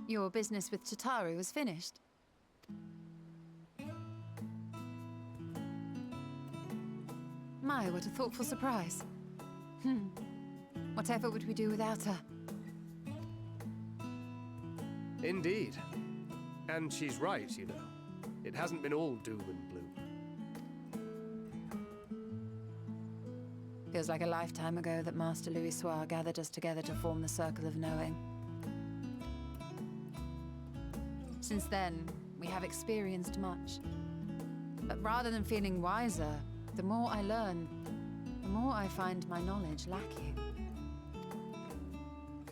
Your business with Chitaru is finished. My, what a thoughtful surprise. Whatever would we do without her? Indeed. And she's right, you know. It hasn't been all doom and gloom. Feels like a lifetime ago that Master Louis Soir gathered us together to form the Circle of Knowing. Since then, we have experienced much. But rather than feeling wiser, the more I learn, the more I find my knowledge lacking.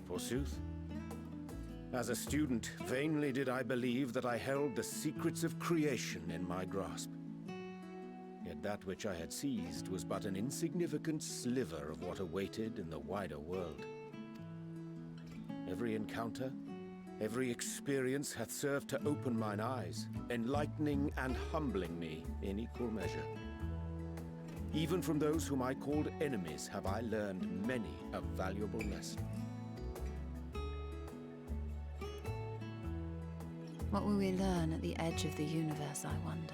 Forsooth. As a student, vainly did I believe that I held the secrets of creation in my grasp. Yet that which I had seized was but an insignificant sliver of what awaited in the wider world. Every encounter, every experience hath served to open mine eyes, enlightening and humbling me in equal measure. Even from those whom I called enemies have I learned many a valuable lesson. What will we learn at the edge of the universe, I wonder?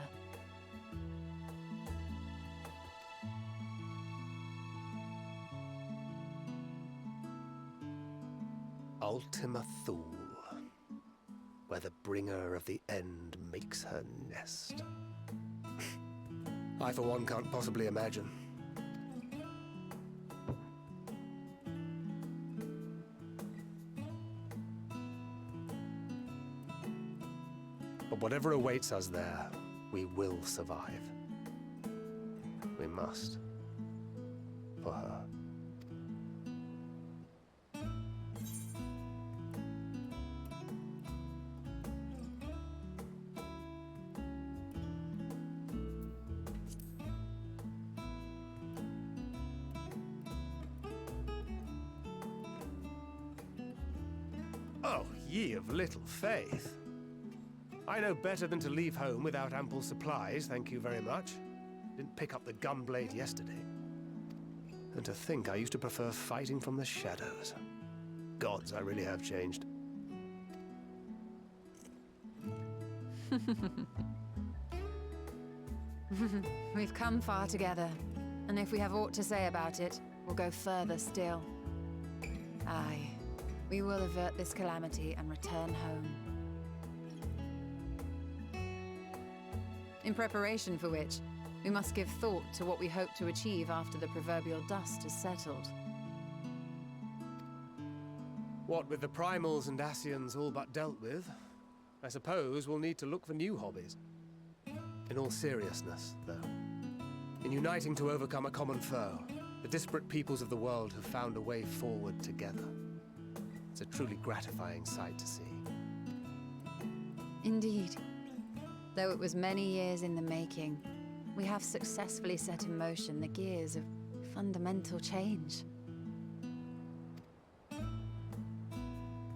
Ultima Thule, where the bringer of the end makes her nest. I, for one, can't possibly imagine. But whatever awaits us there, we will survive. We must. For her. Oh, ye of little faith. I know better than to leave home without ample supplies, thank you very much. Didn't pick up the gunblade yesterday. And to think I used to prefer fighting from the shadows. Gods, I really have changed. We've come far together, and if we have aught to say about it, we'll go further still. Aye, we will avert this calamity and return home. In preparation for which, we must give thought to what we hope to achieve after the proverbial dust has settled. What with the primals and Ascians all but dealt with, I suppose we'll need to look for new hobbies. In all seriousness, though, in uniting to overcome a common foe, the disparate peoples of the world have found a way forward together. It's a truly gratifying sight to see. Indeed. Though it was many years in the making, we have successfully set in motion the gears of fundamental change.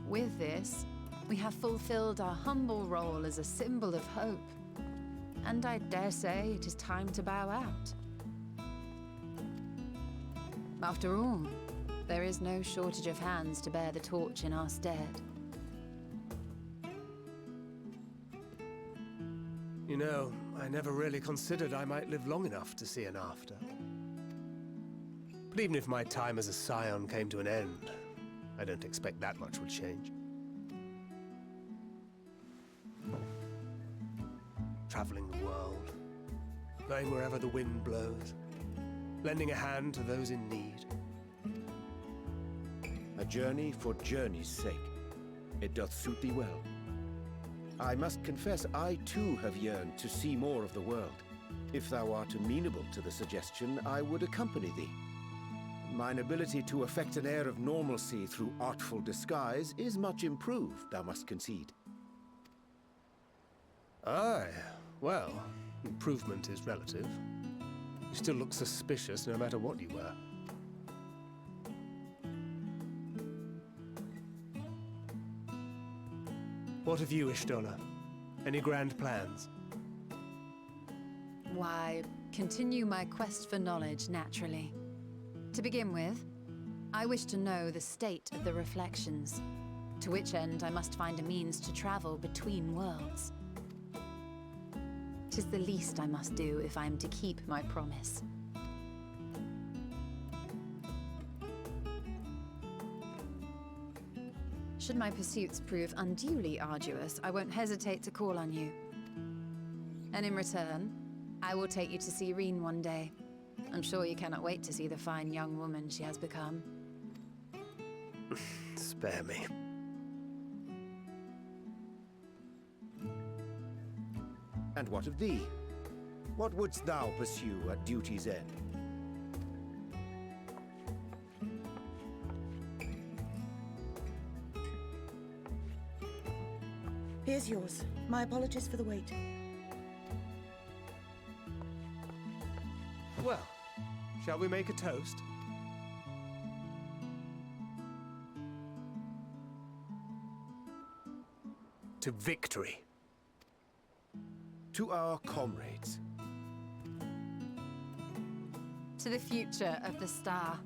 With this, we have fulfilled our humble role as a symbol of hope. And I dare say it is time to bow out. After all, there is no shortage of hands to bear the torch in our stead. You know, I never really considered I might live long enough to see an after. But even if my time as a scion came to an end, I don't expect that much would change. Traveling the world, going wherever the wind blows, lending a hand to those in need. A journey for journey's sake. It doth suit thee well. I must confess I too have yearned to see more of the world. If thou art amenable to the suggestion, I would accompany thee. Mine ability to affect an air of normalcy through artful disguise is much improved, thou must concede. Aye, well, improvement is relative. You still look suspicious no matter what you wear. What of you, Ishtola? Any grand plans? Why, continue my quest for knowledge, naturally. To begin with, I wish to know the state of the reflections. To which end I must find a means to travel between worlds. 'Tis the least I must do if I am to keep my promise. Should my pursuits prove unduly arduous, I won't hesitate to call on you. And in return, I will take you to see Reen one day. I'm sure you cannot wait to see the fine young woman she has become. Spare me. And what of thee? What wouldst thou pursue at duty's end? Here's yours. My apologies for the wait. Well, shall we make a toast? To victory. To our comrades. To the future of the star.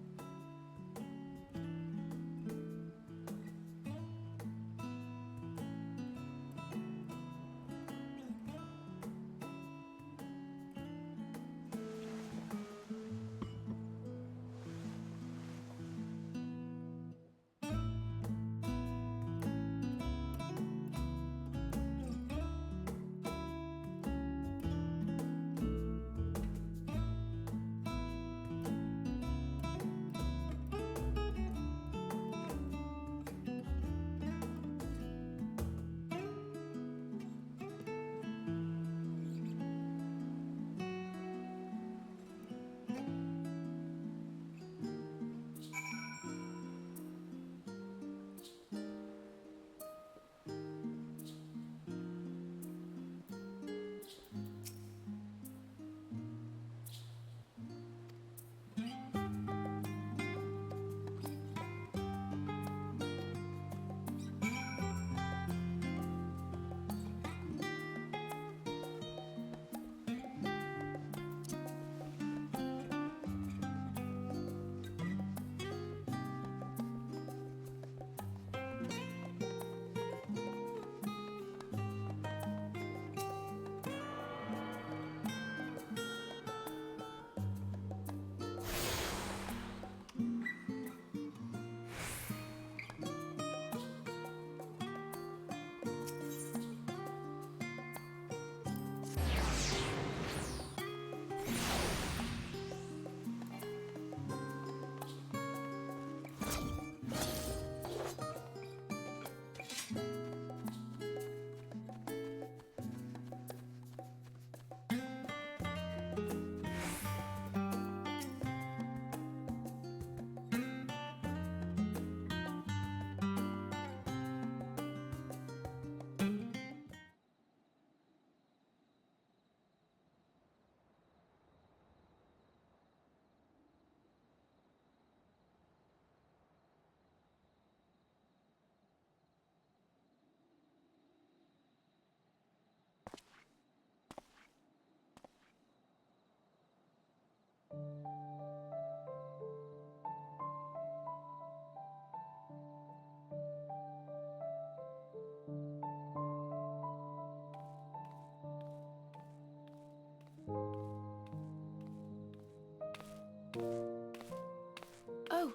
Oh.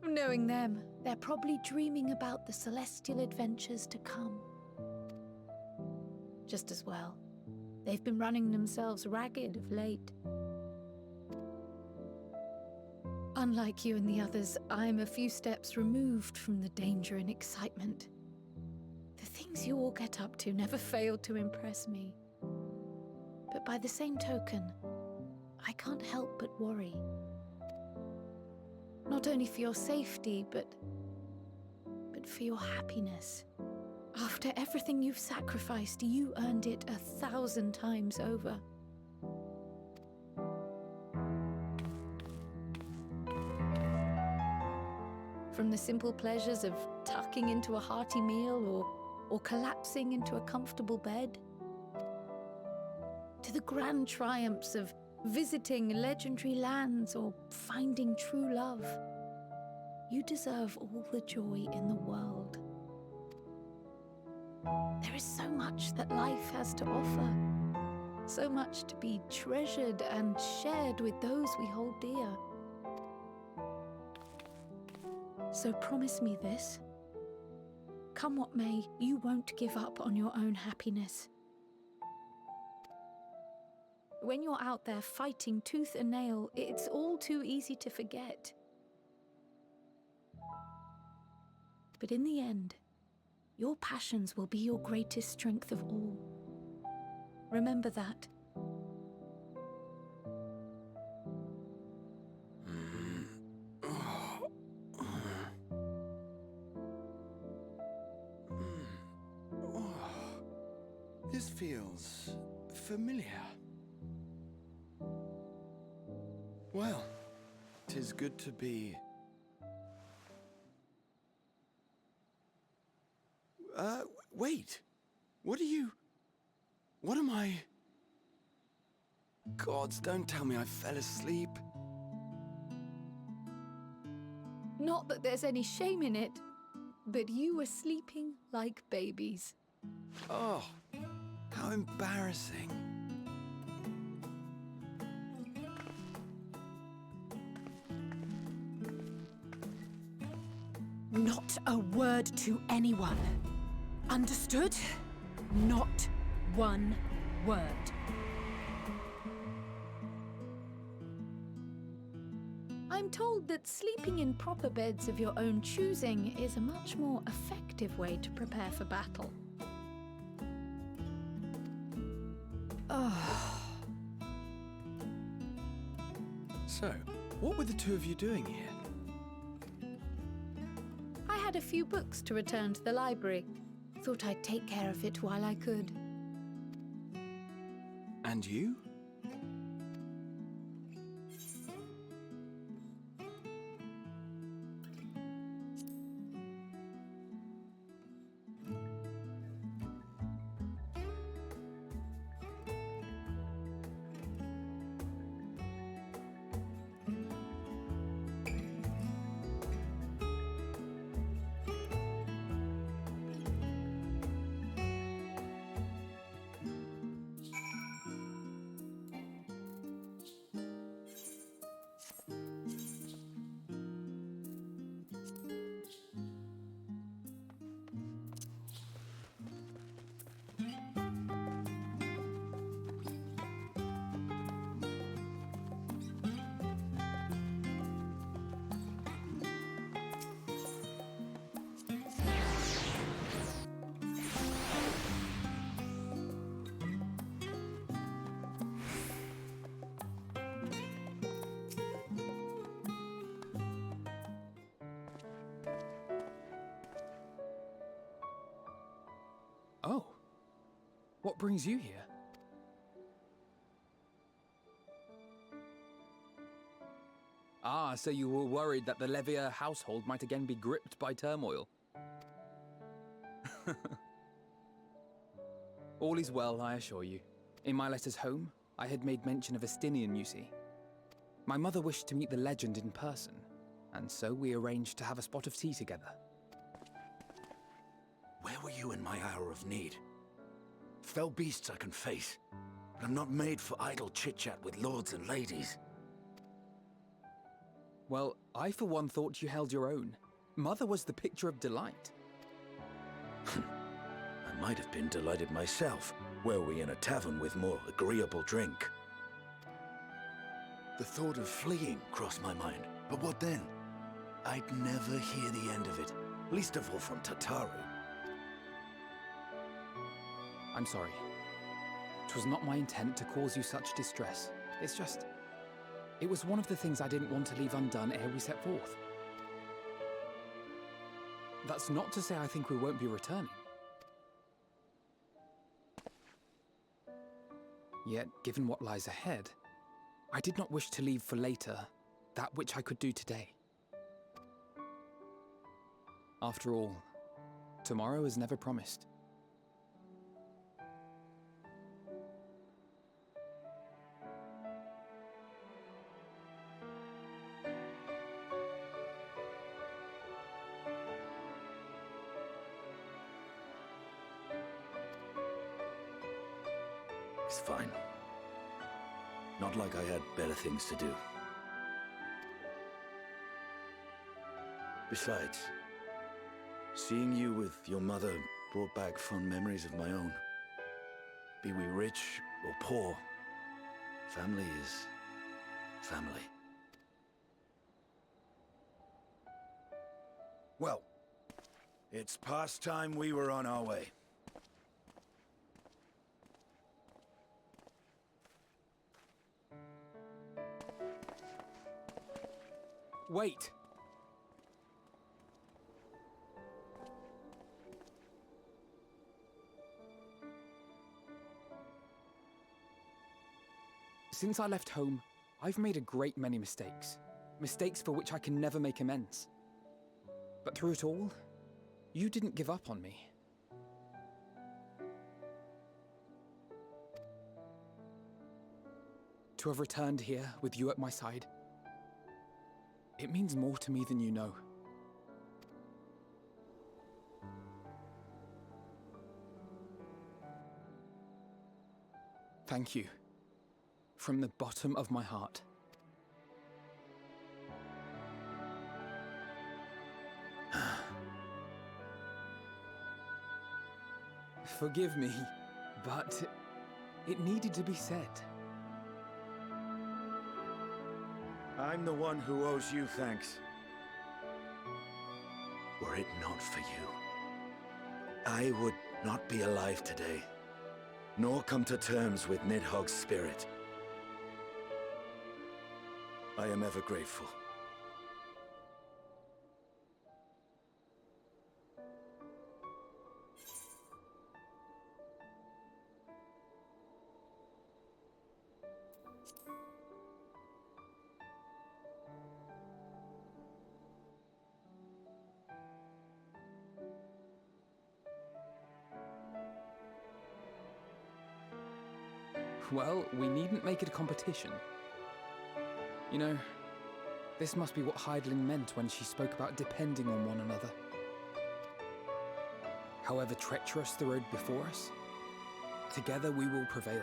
Knowing them, they're probably dreaming about the celestial adventures to come. Just as well. They've been running themselves ragged of late. Unlike you and the others, I'm a few steps removed from the danger and excitement. The things you all get up to never fail to impress me. But by the same token, I can't help but worry. Not only for your safety, but for your happiness. After everything you've sacrificed, you earned it 1,000 times over. From the simple pleasures of tucking into a hearty meal or collapsing into a comfortable bed, to the grand triumphs of visiting legendary lands or finding true love. You deserve all the joy in the world. There is so much that life has to offer, so much to be treasured and shared with those we hold dear. So promise me this. Come what may, you won't give up on your own happiness. When you're out there fighting tooth and nail, it's all too easy to forget. But in the end, your passions will be your greatest strength of all. Remember that. This feels familiar. Well, 'tis good to be... wait. What am I... Gods, don't tell me I fell asleep. Not that there's any shame in it, but you were sleeping like babies. Oh, how embarrassing. Not a word to anyone. Understood? Not one word. I'm told that sleeping in proper beds of your own choosing is a much more effective way to prepare for battle. So, what were the two of you doing here? I had a few books to return to the library. Thought I'd take care of it while I could. And you? Oh. What brings you here? Ah, so you were worried that the Levier household might again be gripped by turmoil. All is well, I assure you. In my letters home, I had made mention of Estinian, you see. My mother wished to meet the legend in person, and so we arranged to have a spot of tea together. Where were you in my hour of need? Fell beasts I can face, but I'm not made for idle chit-chat with lords and ladies. Well, I for one thought you held your own. Mother was the picture of delight. I might have been delighted myself, were we in a tavern with more agreeable drink. The thought of fleeing crossed my mind, but what then? I'd never hear the end of it, least of all from Tataru. I'm sorry. 'Twas not my intent to cause you such distress. It's just... It was one of the things I didn't want to leave undone ere we set forth. That's not to say I think we won't be returning. Yet, given what lies ahead, I did not wish to leave for later that which I could do today. After all, tomorrow is never promised. It's fine. Not like I had better things to do. Besides, seeing you with your mother brought back fond memories of my own. Be we rich or poor, family is family. Well, it's past time we were on our way. Wait! Since I left home, I've made a great many mistakes. Mistakes for which I can never make amends. But through it all, you didn't give up on me. To have returned here with you at my side, it means more to me than you know. Thank you. From the bottom of my heart. Forgive me, but it needed to be said. I'm the one who owes you thanks. Were it not for you, I would not be alive today, nor come to terms with Nidhogg's spirit. I am ever grateful. Well, we needn't make it a competition. You know, this must be what Hydaling meant when she spoke about depending on one another. However treacherous the road before us, together we will prevail.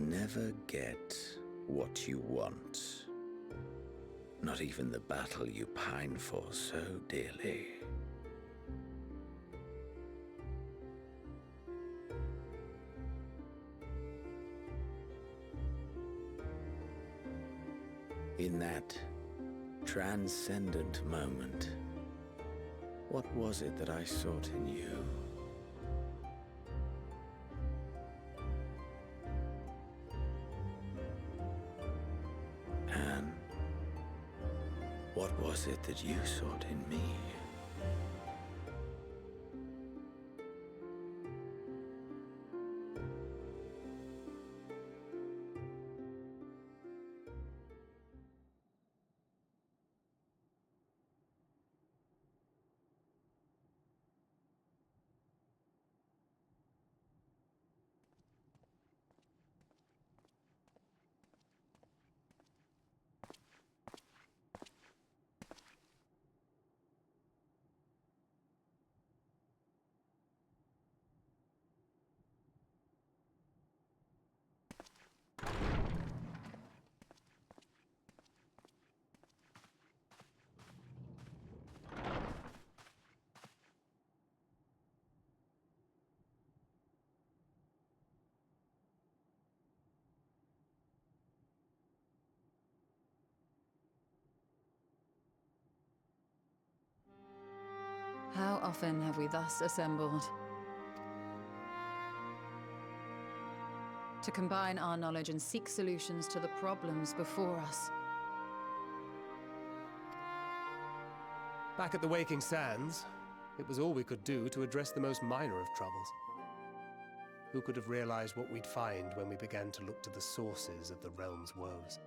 Never get what you want. Not even the battle you pine for so dearly. In that transcendent moment, what was it that I sought in you? Anne, what was it that you sought in me? How often have we thus assembled? To combine our knowledge and seek solutions to the problems before us. Back at the Waking Sands, it was all we could do to address the most minor of troubles. Who could have realized what we'd find when we began to look to the sources of the realm's woes?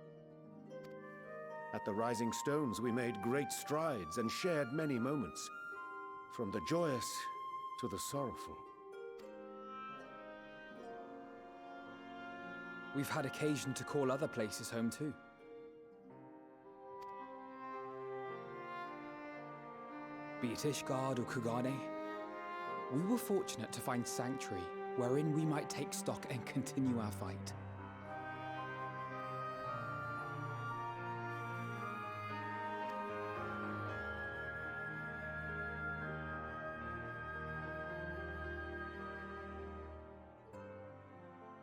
At the Rising Stones, we made great strides and shared many moments, from the joyous to the sorrowful. We've had occasion to call other places home too. Be it Ishgard or Kugane, we were fortunate to find sanctuary wherein we might take stock and continue our fight.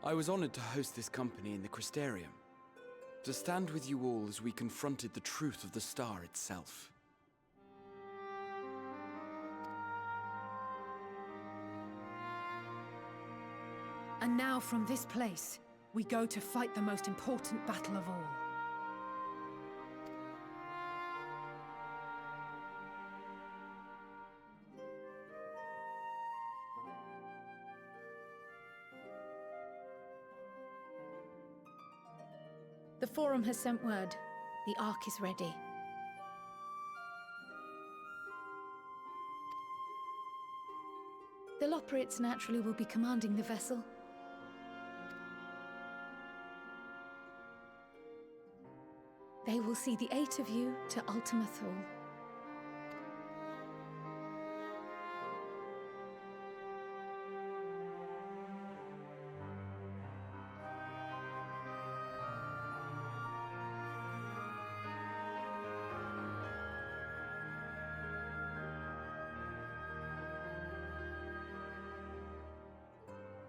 I was honored to host this company in the Crystarium, to stand with you all as we confronted the truth of the star itself. And now from this place, we go to fight the most important battle of all. The Forum has sent word. The Ark is ready. The Loporrits naturally will be commanding the vessel. They will see the 8 of you to Ultima Thule.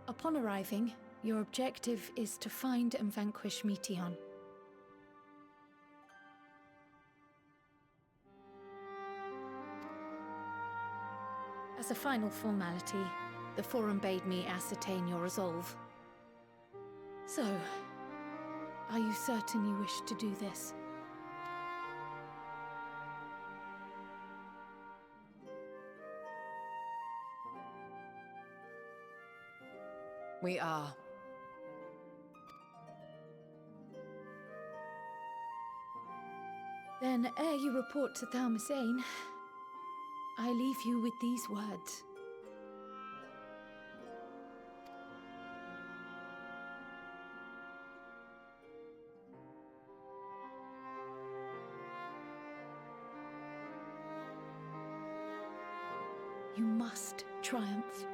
Upon arriving, your objective is to find and vanquish Meteon. As a final formality, the Forum bade me ascertain your resolve. So, are you certain you wish to do this? We are. Then, ere you report to Thalmasane, I leave you with these words. You must triumph.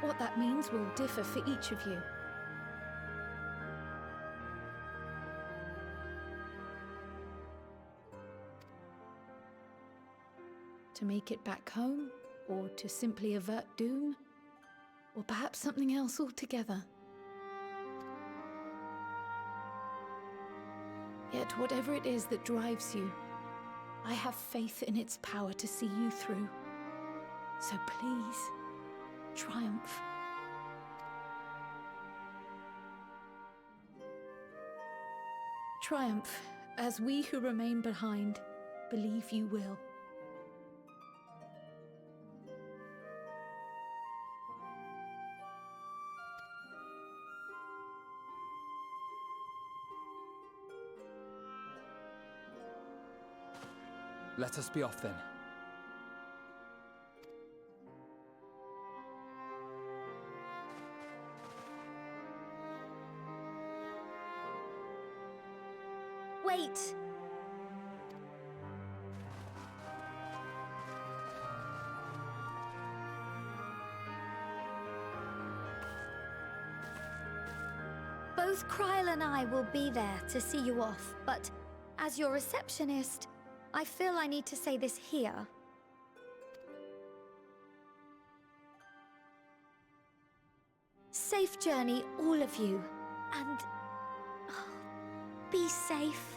What that means will differ for each of you. To make it back home, or to simply avert doom, Or perhaps something else altogether. Yet whatever it is that drives you, I have faith in its power to see you through. So please, triumph. Triumph, as we who remain behind believe you will. Let us be off then. Wait! Both Kryl and I will be there to see you off, but as your receptionist, I feel I need to say this here. Safe journey, all of you, and be safe.